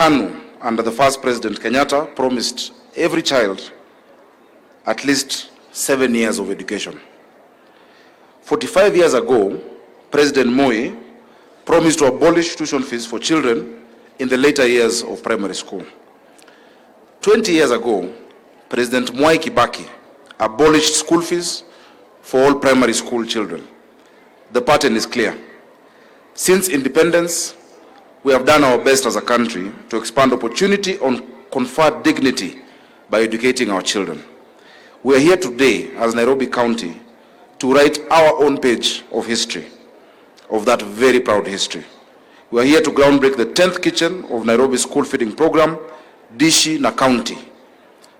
KANU, under the first President Kenyatta, promised every child at least 7 years of education. 45 years ago, President Moi promised to abolish tuition fees for children in the later years of primary school. 20 years ago, President Mwai Kibaki abolished school fees for all primary school children. The pattern is clear. Since independence, we have done our best as a country to expand opportunity and confer dignity by educating our children. We are here today as Nairobi County to write our own page of history, of that very proud history. We are here to groundbreak the 10th kitchen of Nairobi school feeding program, Dishi na County,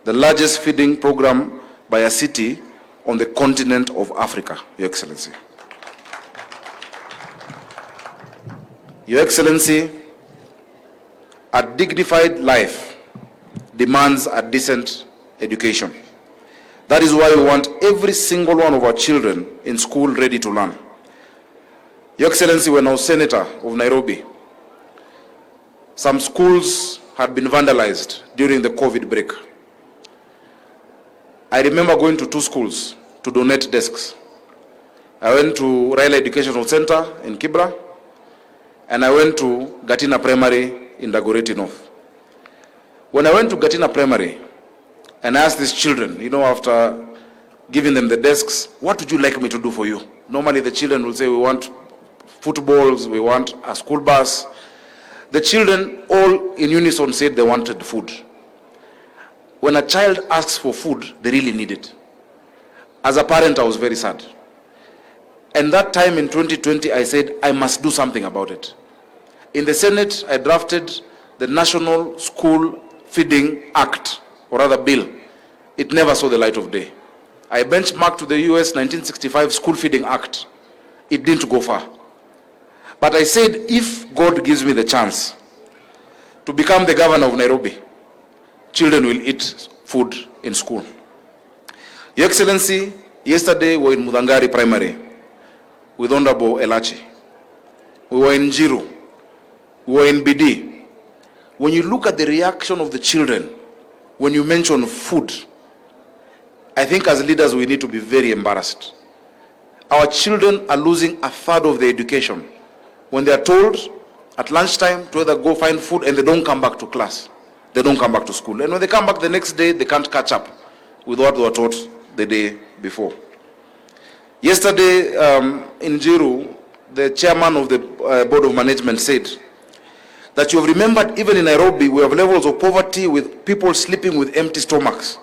the largest feeding program by a city on the continent of Africa, Your Excellency. Your Excellency, a dignified life demands a decent education. That is why we want every single one of our children in school ready to learn. Your Excellency, when I was Senator of Nairobi, some schools had been vandalized during the COVID break. I remember going to 2 schools to donate desks. I went to Raila Educational Center in Kibra, and I went to Gatina Primary in Dagoretti North. When I went to Gatina Primary, and I asked these children, after giving them the desks, what would you like me to do for you? Normally the children will say, we want footballs, we want a school bus. The children all in unison said they wanted food. When a child asks for food, they really need it. As a parent, I was very sad. And that time in 2020, I said, I must do something about it. In the Senate, I drafted the National School Feeding Act, or rather bill. It never saw the light of day. I benchmarked to the US 1965 School Feeding Act. It didn't go far. But I said, if God gives me the chance to become the governor of Nairobi, children will eat food in school. Your Excellency, yesterday we were in Mudangari Primary with Honorable Elachi. We were in Jiru. We were in BD. When you look at the reaction of the children, when you mention food, I think as leaders we need to be very embarrassed. Our children are losing a third of their education when they are told at lunchtime to either go find food and they don't come back to class. They don't come back to school. And when they come back the next day, they can't catch up with what they were taught the day before. Yesterday in Jiru, the chairman of the board of management said that you have remembered even in Nairobi, we have levels of poverty with people sleeping with empty stomachs.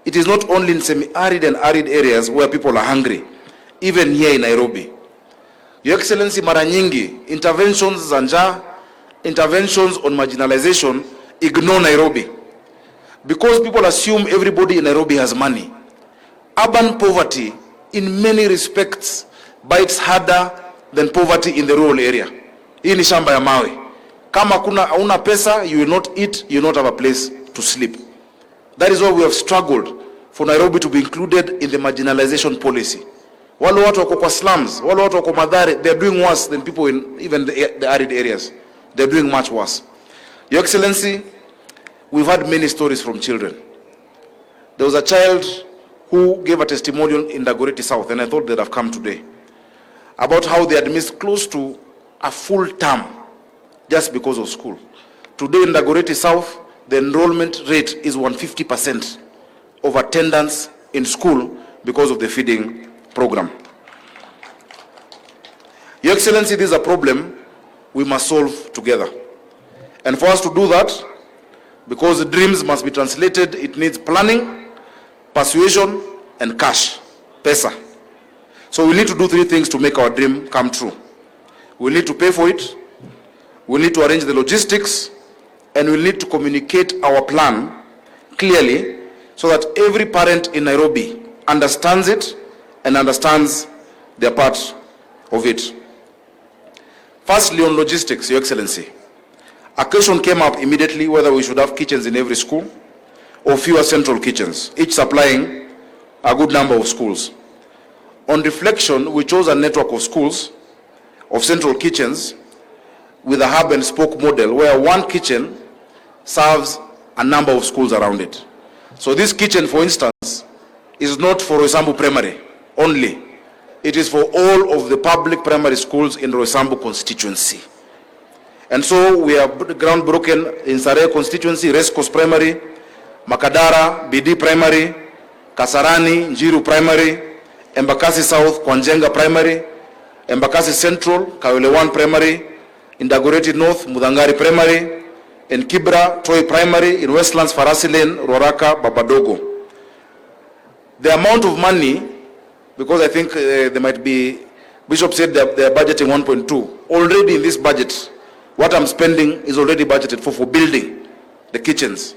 It is not only in semi-arid and arid areas where people are hungry, even here in Nairobi. Your Excellency, mara nyingi, interventions za njaa, interventions on marginalization ignore Nairobi. Because people assume everybody in Nairobi has money. Urban poverty, in many respects, bites harder than poverty in the rural area. Hii ni shamba ya mawe. Kama hauna pesa, you will not eat, you will not have a place to sleep. That is why we have struggled for Nairobi to be included in the marginalization policy. Wale watu wako kwa slums, wale watu wako Mathare, they are doing worse than people in even the arid areas. They are doing much worse. Your Excellency, we've had many stories from children. There was a child who gave a testimonial in Dagoretti South, and I thought they'd have come today, about how they had missed close to a full term just because of school. Today in Dagoretti South, the enrollment rate is 150% of attendance in school because of the feeding program. Your Excellency, this is a problem we must solve together. And for us to do that, because the dreams must be translated, it needs planning, persuasion, and cash, pesa. So we need to do 3 things to make our dream come true. We need to pay for it, we need to arrange the logistics, and we need to communicate our plan clearly so that every parent in Nairobi understands it and understands their part of it. Firstly, on logistics, Your Excellency, a question came up immediately whether we should have kitchens in every school or fewer central kitchens, each supplying a good number of schools. On reflection, we chose a network of schools, of central kitchens, with a hub and spoke model where one kitchen serves a number of schools around it. So this kitchen, for instance, is not for Roysambu Primary only. It is for all of the public primary schools in Roysambu constituency. And so we have groundbroken in Sarai constituency, Race Course Primary, Makadara, BD Primary, Kasarani, Njiru Primary, Embakasi South, Kwanjenga Primary, Embakasi Central, Kawele 1 Primary, in Dagoretti North, Mudangari Primary, in Kibra, Toi Primary, in Westlands, Farasi Lane, Roraka, Babadogo. The amount of money, because I think there might be, Bishop said that they are budgeting 1.2. Already in this budget, what I'm spending is already budgeted for building the kitchens.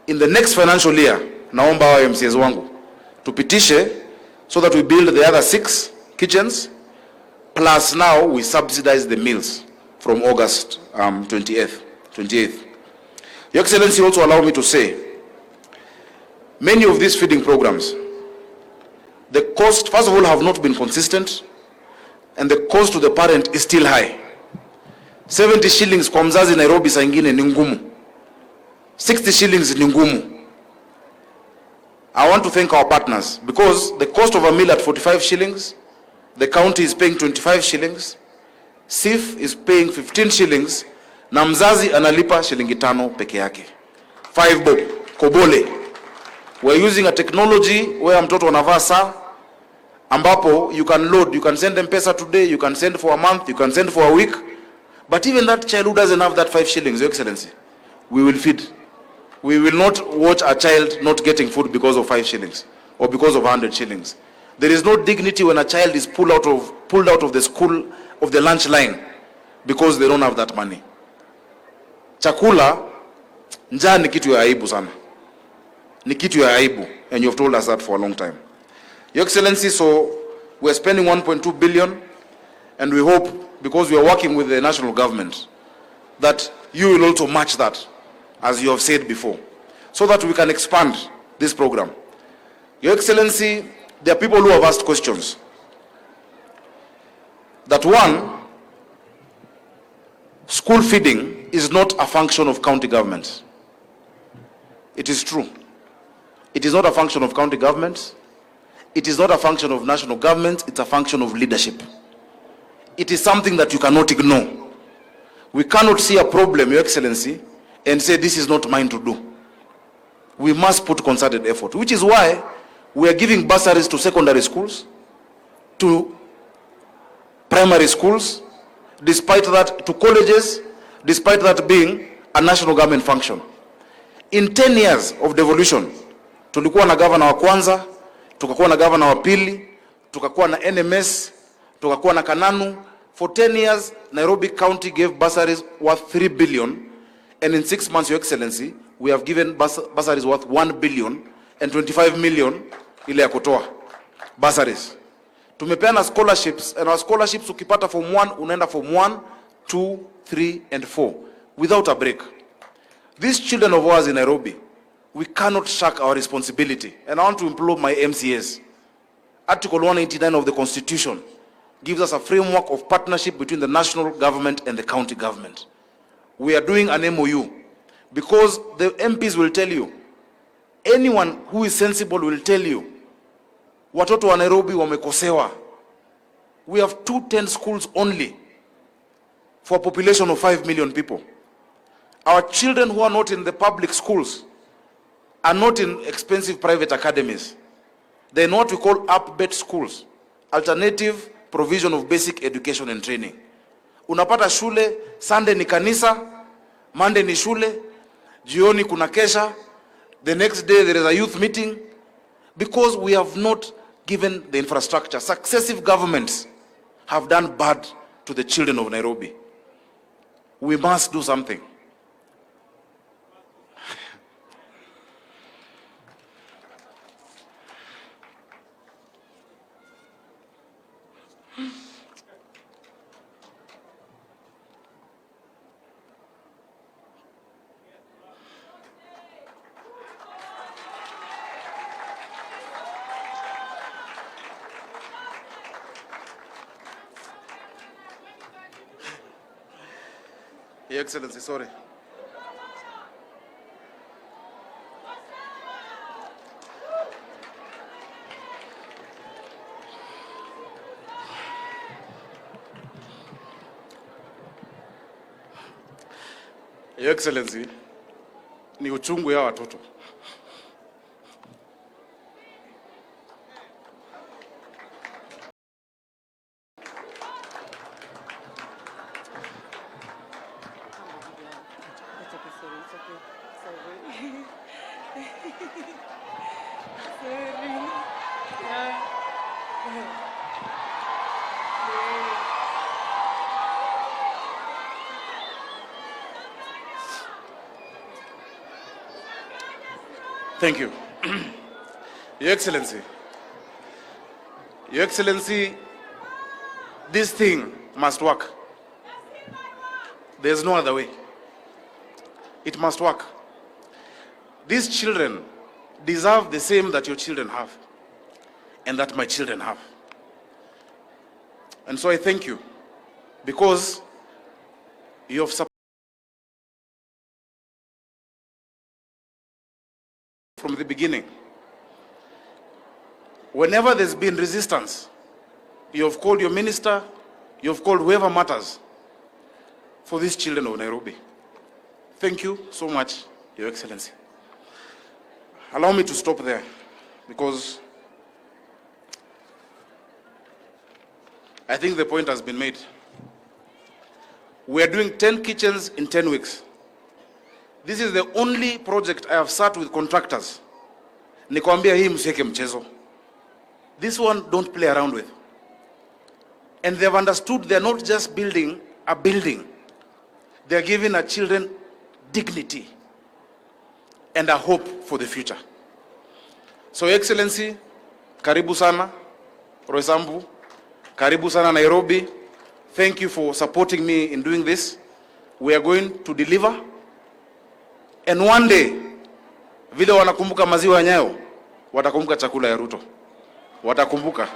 In the next financial year, naomba wa MCS wangu, tupitishe so that we build the other 6 kitchens, plus now we subsidize the meals from August 28th. Your Excellency, also allow me to say, many of these feeding programs, the cost, first of all, have not been consistent, and the cost to the parent is still high. 70 shillings kwa mzazi Nairobi saa ingine ni ngumu. 60 shillings ni ngumu. I want to thank our partners, because the cost of a meal at 45 shillings, the county is paying 25 shillings, SIF is paying 15 shillings, na mzazi analipa shilingi 5 peke yake. 5 bob, kobole. We're using a technology where mtoto anavaa saa, ambapo you can load, you can send them pesa today, you can send for a month, you can send for a week. But even that child who doesn't have that 5 shillings, Your Excellency, we will feed. We will not watch a child not getting food because of 5 shillings or because of 100 shillings. There is no dignity when a child is pulled out of the school, of the lunch line, because they don't have that money. Chakula, njaa ni kitu ya aibu sana. Ni kitu ya aibu, and you have told us that for a long time. Your Excellency, so we are spending 1.2 billion, and we hope, because we are working with the national government, that you will also match that, as you have said before, so that we can expand this program. Your Excellency, there are people who have asked questions. That one, school feeding is not a function of county government. It is true. It is not a function of county government. It is not a function of national government. It's a function of leadership. It is something that you cannot ignore. We cannot see a problem, Your Excellency, and say this is not mine to do. We must put concerted effort, which is why we are giving bursaries to secondary schools, to primary schools, despite that, to colleges, despite that being a national government function. In 10 years of devolution, tulikuwa na governor wa kwanza, tukakuwa na governor wa pili, tukakuwa na NMS, tukakuwa na Kananu. For 10 years, Nairobi County gave bursaries worth 3 billion, and in 6 months, Your Excellency, we have given bursaries worth 1 billion and 25 million ile ya kutoa bursaries. Tumepeana scholarships, and our scholarships ukipata form 1 unaenda form 1, 2, 3 and 4 without a break. These children of ours in Nairobi, we cannot shirk our responsibility, and I want to implore my MCAs. Article 189 of the Constitution gives us a framework of partnership between the national government and the county government. We are doing an MOU, because the MPs will tell you, anyone who is sensible will tell you, watoto wa Nairobi wamekosewa. We have 210 schools only for a population of 5 million people. Our children who are not in the public schools are not in expensive private academies. They're in what we call up-bet schools, alternative provision of basic education and training. Unapata shule, Sunday ni kanisa, Monday ni shule, jioni kuna kesha, the next day there is a youth meeting, because we have not given the infrastructure. Successive governments have done bad to the children of Nairobi. We must do something. Your Excellency, sorry. Your Excellency, ni uchungu ya watoto. Thank you. Your Excellency. Your Excellency, this thing must work. There's no other way. It must work. These children deserve the same that your children have and that my children have. And so I thank you because you have supported from the beginning. Whenever there's been resistance, you have called your minister, you have called whoever matters for these children of Nairobi. Thank you so much, Your Excellency. Allow me to stop there because I think the point has been made. We are doing 10 kitchens in 10 weeks. This is the only project I have sat with contractors. Nikwambia hii msiweke mchezo. This one don't play around with. And they have understood they are not just building a building. They are giving our children dignity and a hope for the future. So Excellency, karibu sana Roysambu, karibu sana Nairobi. Thank you for supporting me in doing this. We are going to deliver. And one day, vile wanakumbuka maziwa ya Nyayo, watakumbuka chakula ya Ruto. Watakumbuka